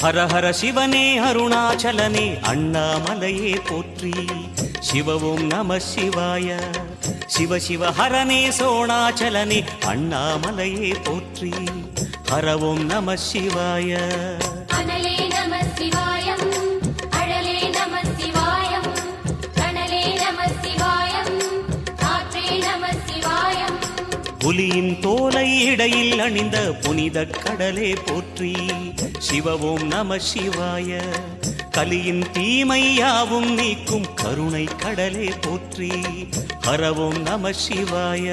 ஹர ஹர சிவனே அருணாச்சலனே அண்ணாமலையே போற்றி. சிவ ஓம் நம சிவாய. சிவ சிவ ஹரனே சோணாச்சலனே அண்ணாமலையே போற்றி. ஹர ஓம் நம சிவாய. அனலே நம சிவாயம், அழலே நம சிவாயம், கனலே நம சிவாயம், காற்றே நம சிவாயம். புலியின் தோலை இடையில் அணிந்த புனித கடலே போற்றி. சிவ ஓம் நம சிவாய. கலியின் தீமையாவும் நீக்கும் கருணை கடலே போற்றி. ஹர ஓம் நம சிவாய.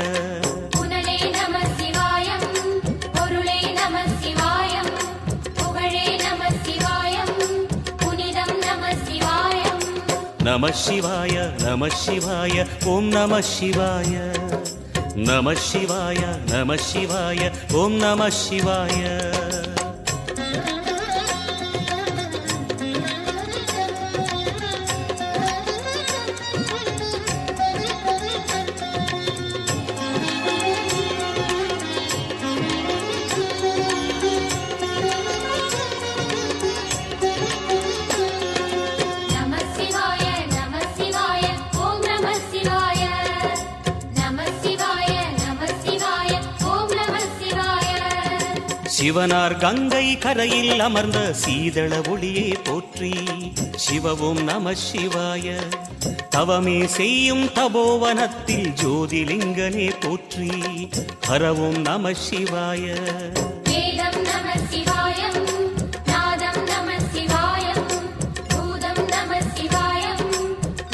புனலே நம சிவாயம், பொருளே நம சிவாயம், புகழே நம சிவாயம், புனிதம் நம சிவாயம். நம சிவாய நம சிவாய ஓம் நம சிவாய. நம சிவாய நம சிவாய ஓம் நம சிவாய. நம சிவாய நம சிவாய ஓம் நம சிவாய. நம சிவாய நம சிவாய ஓம் நம சிவாய. சிவனார் கங்கை கரையில் அமர்ந்த சீதள ஒளியே போற்றி. சிவ ஓம் நம சிவாய. தவமே செய்யும் தபோவனத்தில் ஜோதிலிங்கனே போற்றி. ஹர ஓம் நம சிவாய. வேதம் நம சிவாயம், நாதம் நம சிவாயம், பூதம் நம சிவாயம்,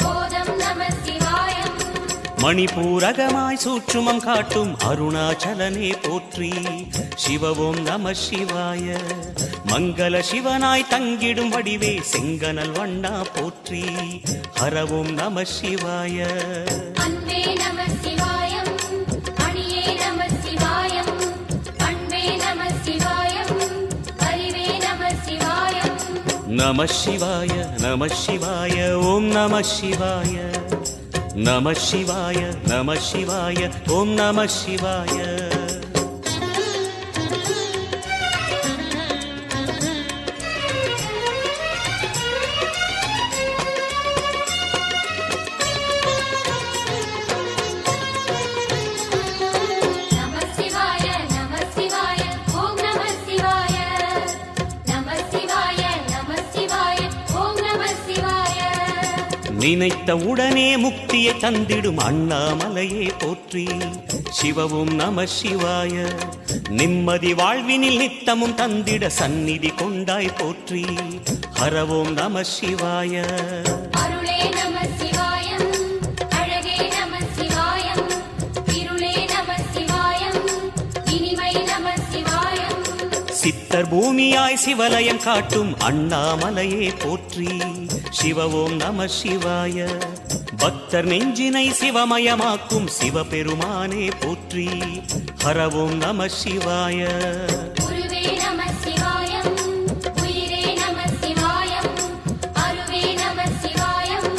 போதம் நம சிவாயம். மணிபூரகமாய் சூற்றுமம் காட்டும் அருணாச்சலனே போற்றி. சிவ ஓம் நம சிவாய. மங்கள சிவனாய் தங்கிடும் வடிவே செங்கனல் வண்ணா போற்றி. ஹர ஓம் நம சிவாய. அன்பே நம சிவாயம், அணியே நம சிவாயம், அன்பே நம சிவாயம், அறிவே நம சிவாயம். நம சிவாய நம சிவாய ஓம் நம சிவாய. நம சிவாய நம சிவாய ஓம் நம சிவாய. நம சிவாய நம சிவாய ஓம் நம சிவாய. நம சிவாய நம சிவாய ஓம் நம சிவாய. நினைத்த உடனே முக்தியை தந்திடும் அண்ணாமலையே போற்றி. சிவ ஓம் நம சிவாய. நிம்மதி வாழ்வினில் நித்தமும் தந்திட சந்நிதி கொண்டாய் போற்றி. ஹர ஓம் நம சிவாய. அருளே நம சிவாயம், அழகே நம சிவாயம், இருளே நம சிவாயம், இனிமை நம சிவாயம். சித்தர் பூமியாய் சிவலயம் காட்டும் அண்ணாமலையே போற்றி. சிவ ஓம் நம சிவாய. பக்தர் நெஞ்சினை சிவமயமாக்கும் சிவபெருமானே போற்றி. ஹர ஓம் நம சிவாய. குருவே நம சிவாயம், உயிரே நம சிவாயம், அருவே நம சிவாயம்,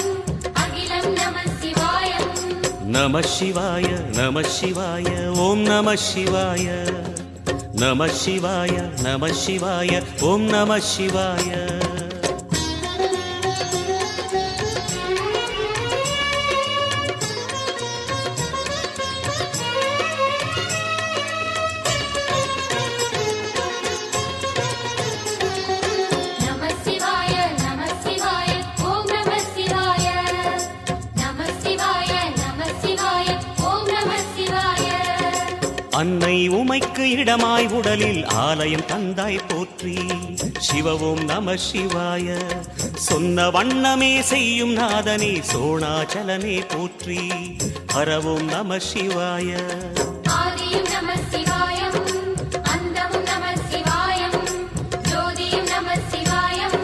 அகிலம் நம சிவாயம். நம சிவாய நம சிவாய ஓம் நம சிவாய. நம சிவாய நம சிவாய ஓம் நம சிவாய. நம சிவாய நம சிவாய ஓம் நம சிவாய. நம சிவாய நம சிவாய ஓம் நம சிவாய. அன்னை உமைக்கு இடமாய் உடலில் ஆலயம் தந்தாய் போற்றி. சிவ ஓம் நம சிவாய. சொன்ன வண்ணமே செய்யும் நாதனே சோணாச்சலனே போற்றி. ஹர ஓம் நம சிவாய. ஆதியும் நம சிவாயம், அந்தமும் நம சிவாயம், ஜோதியும் நம சிவாயம்,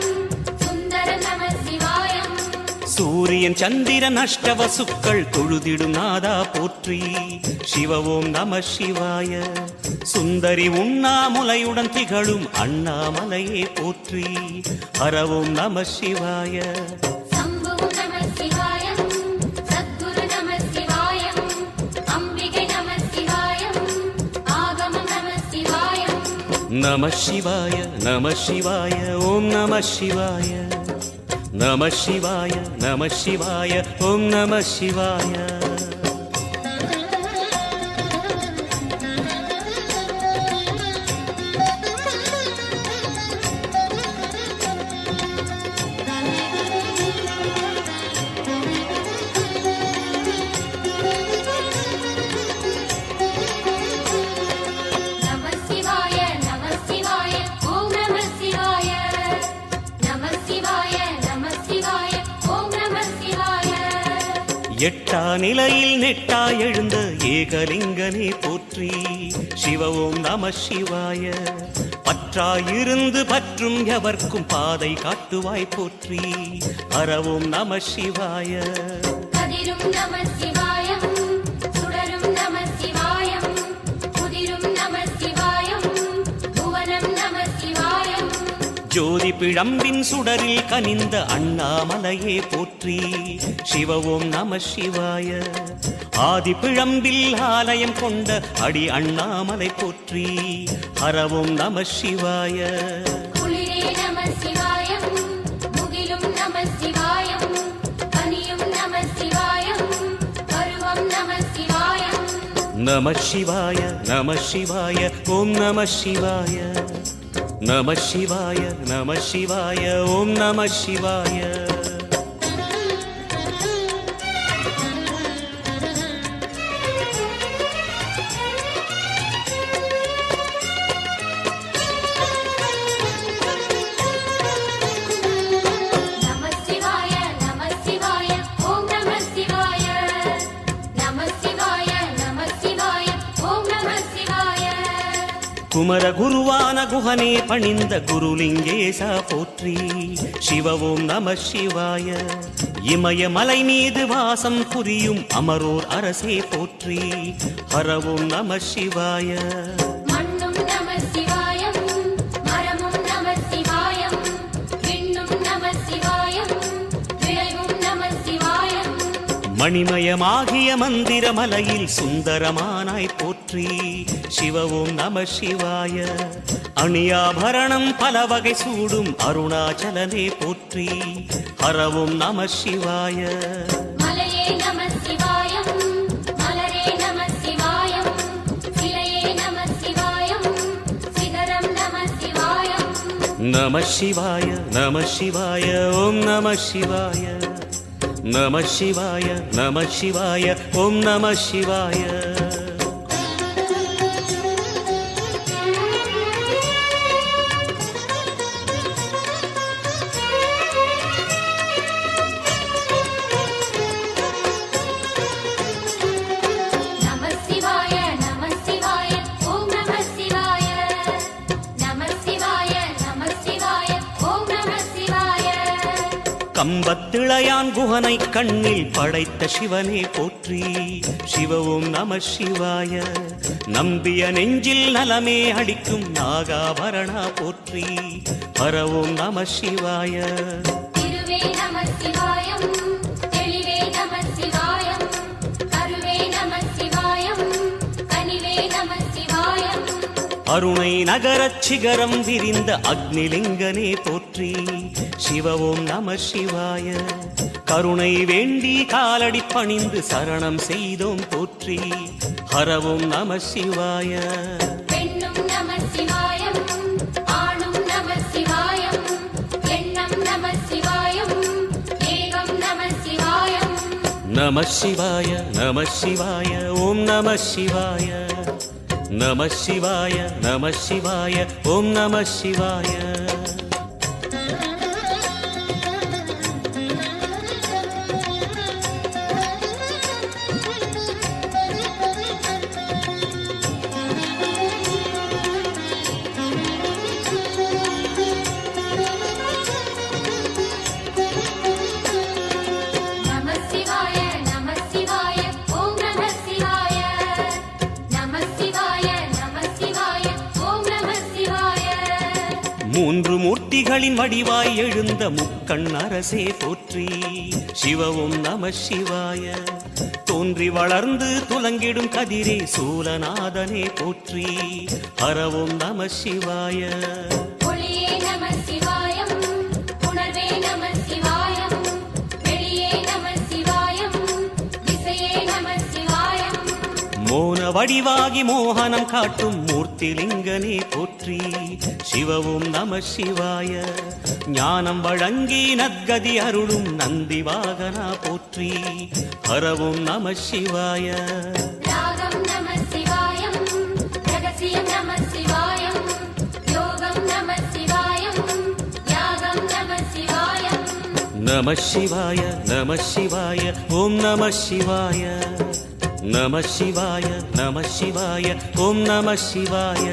சுந்தரம் நம சிவாயம். சூரியன் சந்திரன் அஷ்டவசுக்கள் தொழுதிடும் நாதா போற்றி. சிவ ஓம் நம சிவாய. சுந்தரி உண்ணாமுலையுடன் திகழும் அண்ணாமலையே போற்றி. ஹர ஓம் நம சிவாய. சம்புவும் நம சிவாயம், சத்குரு நம சிவாயம், அம்பிகை நம சிவாயம், ஆகமம் நம சிவாயம். நம சிவாய நம சிவாய ஓம் நம சிவாய நம சிவாய நம சிவாய ஓம் நம சிவாய நம சிவாய நம சிவாய ஓம் நம சிவாய நம சிவாய நம சிவாய ஓம் நம சிவாய எட்டா நிலையில் நெட்டா எழுந்த ஏகலிங்கனே போற்றி சிவ ஓம் நம சிவாய பற்றாயிருந்து பற்றும் எவர்க்கும் பாதை காட்டுவாய் போற்றி ஹர ஓம் நம சிவாய கதிரும் நம சிவாயம் சுடரும் நம சிவாயம் புதிரும் நம சிவாயம் புவனம் நம சிவாயம் ஜோதி பிழம்பின் சுடரில் கனிந்த அண்ணாமலையே போற்றி சிவ ஓம் நம சிவாய ஆதி பிழம்பில் ஆலயம் கொண்ட அடி அண்ணாமலை போற்றி ஹர ஓம் நம சிவாய குளிரே நம சிவாயம் முகிலும் நம சிவாயம் பனியும் நம சிவாயம் பருவம் நம சிவாயம் நம சிவாய நம சிவாய ஓம் நம சிவாய நம சிவாய நம சிவாய ஓம் நம சிவாய நம சிவாய நம சிவாய ஓம் நம சிவாய நம சிவாய நம சிவாய ஓம் நம சிவாய குமர குருவான குஹனே பணிந்த குருலிங்கேசா போற்றி சிவ ஓம் நம சிவாய இமயமலை மீது வாசம் புரியும் அமரோர் அரசே போற்றி ஹர ஓம் நம சிவாய மண்ணும் நம சிவாயம் மரமும் நம சிவாயம் விண்ணும் நம சிவாயம் விளைவும் நம சிவாயம் மணிமயமாகிய மந்திர மலையில் சுந்தரமானாய் போற்றி சிவ ஓம் நம சிவாய அணியாபரணம் பல வகை சூடும் அருணாச்சலனே போற்றி ஹர ஓம் நம சிவாய மலையே நம சிவாயம் மலரே நம சிவாயம் சிலையே நம சிவாயம் சிகரம் நம சிவாயம் நம சிவாய நம சிவாய ஓம் நம சிவாய நம சிவாய நம சிவாய ஓம் நம சிவாய நம சிவாய நம சிவாய ஓம் நம சிவாய நம சிவாய நம சிவாய ஓம் நம சிவாய கம்பத்திளையான் குஹனை கண்ணில் படைத்த சிவனே போற்றி சிவ ஓம் நம சிவாய நம்பிய நெஞ்சில் நலமே அளிக்கும் நாகாபரணா போற்றி ஹர ஓம் நம சிவாய திருவே நம சிவாயம் தெளிவே நம சிவாயம் கருவே நம சிவாயம் கனிவே நம சிவாயம் அருணை நகரச் சிகரம் விரிந்த அக்னிலிங்கனே போற்றி சிவ ஓம் நம சிவாய கருணை வேண்டி காலடி பணிந்து சரணம் செய்தோம் போற்றி ஹர ஓம் நம சிவாய பெண்ணும் நம சிவாயம் ஆணும் நம சிவாயம் எண்ணம் நம சிவாயம் ஏகம் நம சிவாயம் நம சிவாய நம சிவாய ஓம் நம சிவாய நம சிவாய நம சிவாய ஓம் நம சிவாய நம சிவாய நம சிவாய ஓம் நம சிவாய நம சிவாய நம சிவாய ஓம் நம சிவாய மூன்று முக்களின் வடிவாய் எழுந்த முக்கண் அரசே போற்றி. சிவவும் நம சிவாய. தோன்றி வளர்ந்து துலங்கிடும் கதிரே சூலநாதனே போற்றி. ஹரவும் நம சிவாய. ஒளியே நம சிவாயம், உணர்வே நம சிவாயம், வெளியே நம சிவாயம், திசையே நம சிவாயம். மோன வடிவாகி மோகனம் காட்டும் மூர்த்திலிங்கனே போற்றி. சிவவும் நம சிவாய. ஞானம் வழங்கி நற்கதி அருளும் நந்தி வாகனா போற்றி. ஹரவும் நம சிவாய. ராகம் நம சிவாயம், ரகசியம் நம சிவாயம், யோகம் நம சிவாயம், யாகம் நம சிவாயம். நம சிவாய நம சிவாய ஓம் நம சிவாய. நம சிவாய நம சிவாய ஓம் நம சிவாய.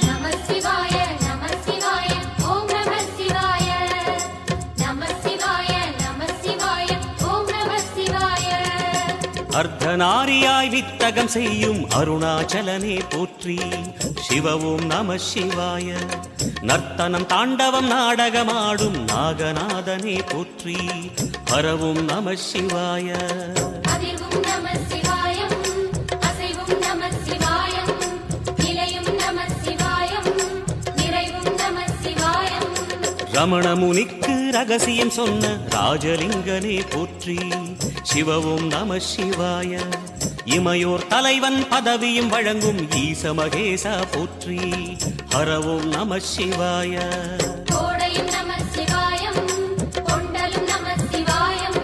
நம சிவாய நம சிவாய ஓம் நம சிவாய. நம சிவாய நம சிவாய ஓம் நம சிவாய. அர்த்தநாரியாய் வித்தகம் செய்யும் அருணாச்சலனே போற்றி. சிவவும் நம சிவாய. நர்த்தனம் தாண்டவம் நாடகமாடும் நாகநாதனே போற்றி. ஹரவும் நம சிவாய. அதிர்வும் நம சிவாயம், அசைவும் நம சிவாயம், நிலையும் நம சிவாயம், நிறைவும் நம சிவாயம். ரமண முனிக்கு ரகசியம் சொன்ன ராஜலிங்கனே போற்றி. சிவவும் நம சிவாய. இமையோர் தலைவன் பதவியும் வழங்கும் ஈச மகேசா போற்றி. ஹரவும் நம சிவாய. கோடையும் நம சிவாயம், கொண்டலும் நம சிவாயம்,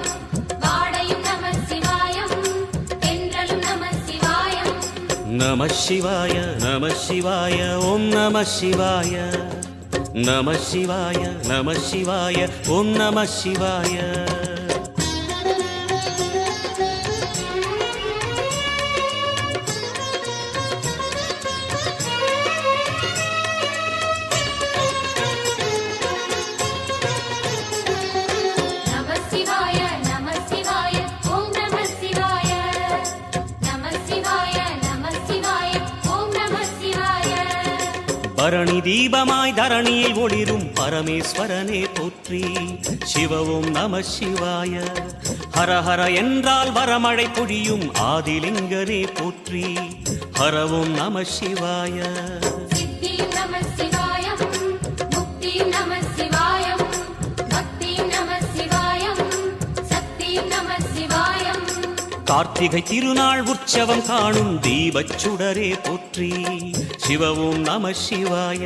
வாடையும் நம சிவாயம், தென்றலும் நம சிவாயம். நம சிவாய நம சிவாய ஓம் நம சிவாய. நம சிவாய நம சிவாய ஓம் நம சிவாய. நம சிவாய நம சிவாய ஓம் நம சிவாய. நம சிவாய நம சிவாய ஓம் நம சிவாய. பரணி தீபமாய் தரணியில் ஒளிரும் பரமேஸ்வரனே போற்றி. சிவவும் நம சிவாய. ஹரஹர என்றால் வரமழை பொழியும் ஆதிலிங்கனே போற்றி. ஹரவும் நம சிவாய. சித்தியும் நம சிவாயம், முக்தியும் நம சிவாயம், பக்தியும் நம சிவாயம், சக்தியும் நம சிவாயம். கார்த்திகை திருநாள் உற்சவம் காணும் தீபச் சுடரே போற்றி. சிவவும் நம சிவாய.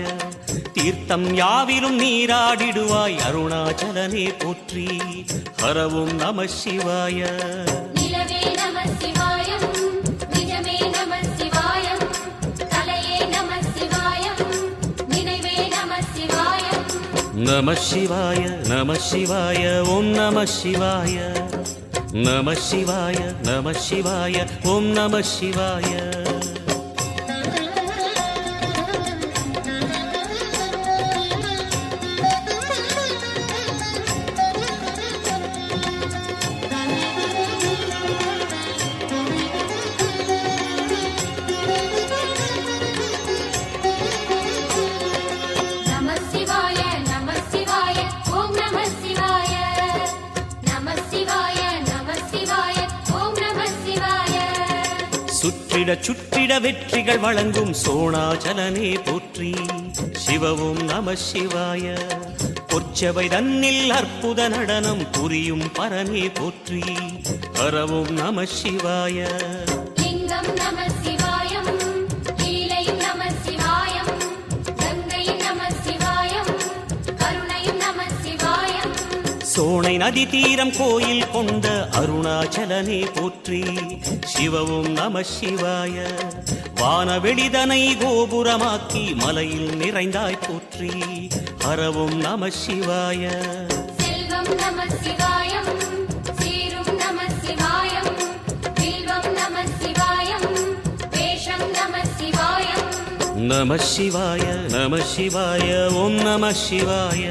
தீர்த்தம் யாவிலும் நீராடிடுவாய் அருணாச்சலனே போற்றி. ஹரவும் நம சிவாய. நிலவே நம சிவாயம், நிஜமே நம சிவாயம், கலையே நம சிவாயம், நினைவே நம சிவாயம். நம சிவாய நம சிவாய ஓம் நம சிவாய. நம சிவாய நம சிவாய ஓம் நம சிவாய. நம சிவாய நம சிவாய ஓம் நம சிவாய. நம சிவாய நம சிவாய ஓம் நம சிவாய. சுற்றிட சுற்றிட வெற்றிகள் வழங்கும் சோணாச்சலனே போற்றி. சிவவும் நம சிவாய. பொற்சபை தன்னில் அற்புத நடனம் புரியும் பரனே போற்றி. ஹரவும் நம சிவாய. லிங்கம் நம சிவாயம், லீலையும் நம சிவாயம், கங்கையும் நம சிவாயம், கருணையும் நம சிவாயம். சோனை நதி தீரம் கோயில் கொண்ட அருணாச்சலனே போற்றி. சிவவும் நம சிவாய. வானவெளிதனை கோபுரமாக்கி மலையில் நிறைந்தாய் போற்றி. ஹரவும் நம சிவாய. செல்வம் நம சிவாயம், சீரும் நம சிவாயம், வில்வம் நம சிவாயம், வேஷம் நம சிவாயம். நம சிவாய நம சிவாய ஓம் நம சிவாய.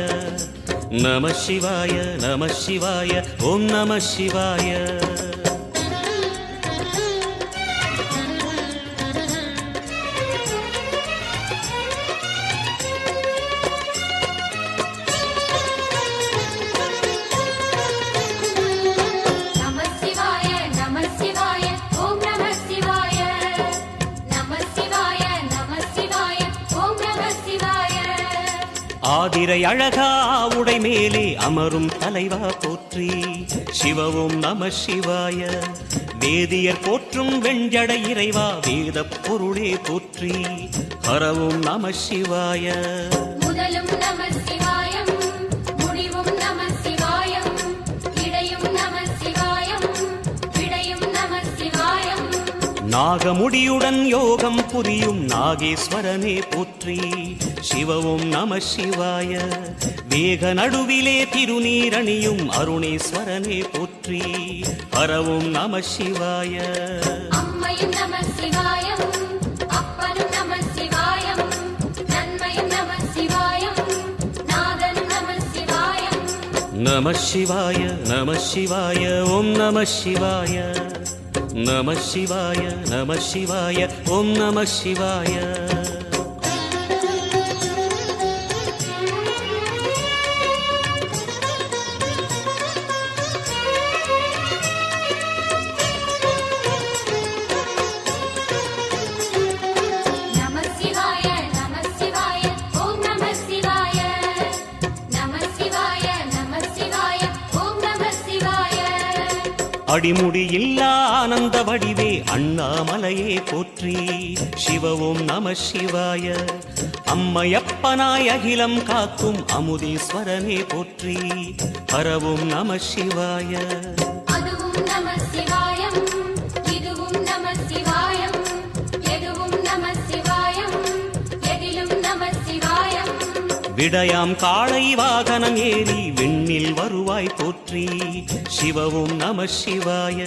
நம சிவாய நம சிவாய ஓம் நம சிவாய. நம சிவாய நம சிவாய ஓம் நம சிவாய. நம சிவாய நம சிவாய ஓம் நம சிவாய. ஆதிரை அழகா உடை மேலே அமரும் தலைவா போற்றி சிவவும் நம சிவாய. வேதியர் போற்றும் வெண்ஜடை இறைவா வேத பொருளே போற்றி ஹரவும் நம சிவாய. முதலும் நம சிவாயம் முடிவும் நம சிவாயம் இடையும் நம சிவாயம் விடையும் நம சிவாயம். நாகமுடியுடன் யோகம் புரியும் நாகேஸ்வரனே போற்றி சிவவும் நம சிவாய. வேக நடுவிலே திருநீரணியும் அருணேஸ்வரனே போற்றி ஹரவும் நம சிவாய. அம்மையும் நம சிவாயம் அப்பனும் நம சிவாயம் நன்மையும் நம சிவாயம் நாதனும் நம சிவாயம். நம சிவாய நம சிவாய ஓம் நம சிவாய. நம சிவாய நம சிவாய ஓம் நம சிவாய. நம சிவாய நம சிவாய ஓம் நம சிவாய. நம சிவாய நம சிவாய ஓம் நம சிவாய. அடிமுடி இல்லா ஆனந்த வடிவே அண்ணாமலையே போற்றி சிவவும் நம சிவாய. அம்மையப்பனாய் அகிலம் காக்கும் அமுதீஸ்வரனே போற்றி ஹரவும் நம சிவாய. அதுவும் நம சிவாயம் இதுவும் நம சிவாயம் எதுவும் நம சிவாயம் எதிலும் நம சிவாயம். விடயாம் காளை வாகனம் ஏறி விண்ணில் வருவாய் போற்றி சிவவும் நம சிவாய.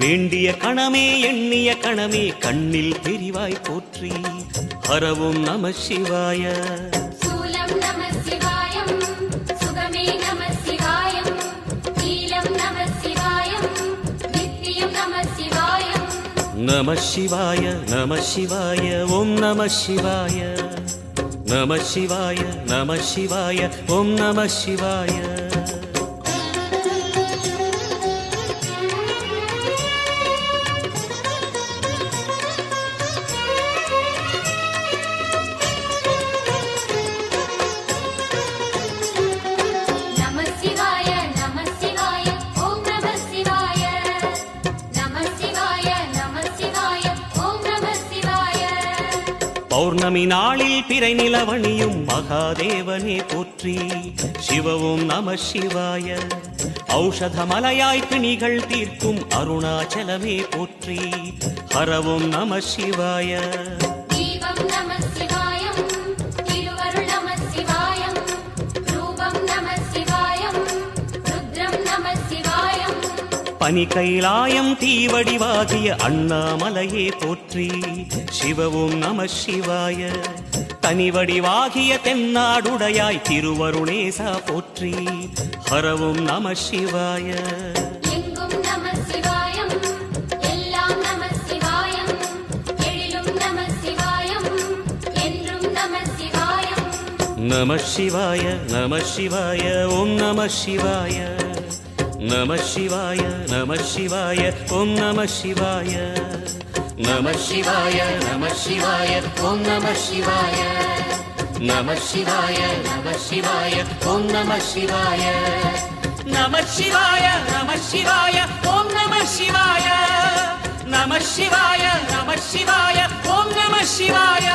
வேண்டிய கணமே எண்ணிய கணமே கண்ணில் தெரிவாய் போற்றி ஹரவும் நம சிவாய. சூலம் நம சிவாயம் சுகமே நம சிவாயம் நீலம் நம சிவாயம் நித்தியம் நம சிவாயம். நம சிவாய நம சிவாய ஓம் நம சிவாய. நம சிவாய நம சிவாய ஓம் நம சிவாய. நம சிவாய நம சிவாய ஓம் நம சிவாய. நம சிவாய நம சிவாய ஓம் நம சிவாய. பௌர்ணமி நாளில் பிறை நிலவணியும் மகாதேவனே போற்றி சிவவும் நம சிவாய. ஔஷதமலையாய் பிணிகள் தீர்க்கும் அருணாச்சலமே போற்றி ஹரவும் நம சிவாய. தீபம் நம சிவாயம் திருவருள் நம சிவாயம் ரூபம் நம சிவாயம் ருத்ரம் நம சிவாயம். பனி கைலாயம் தீவடிவாகிய அண்ணாமலையே போற்றி சிவவும் நம சிவாய. தனிவடிவாகிய தென்னாடுடையாய் திருவருணேசா போற்றி ஹரவும் நம சிவாய. எங்கும் நம சிவாயம் எல்லாம் நம சிவாயம் எழிலும் நம சிவாயம் என்றும் நம சிவாயம். நம சிவாய நம சிவாய ஓம் நம சிவாய. நம சிவாய நம சிவாய ஓம் நம சிவாய. நம சிவாய நம சிவாய ஓம் நம சிவாய. நம சிவாய நம சிவாய ஓம் நம சிவாய. நம சிவாய நம சிவாய ஓம் நம சிவாய. நம சிவாய நம சிவாய ஓம் நம சிவாய.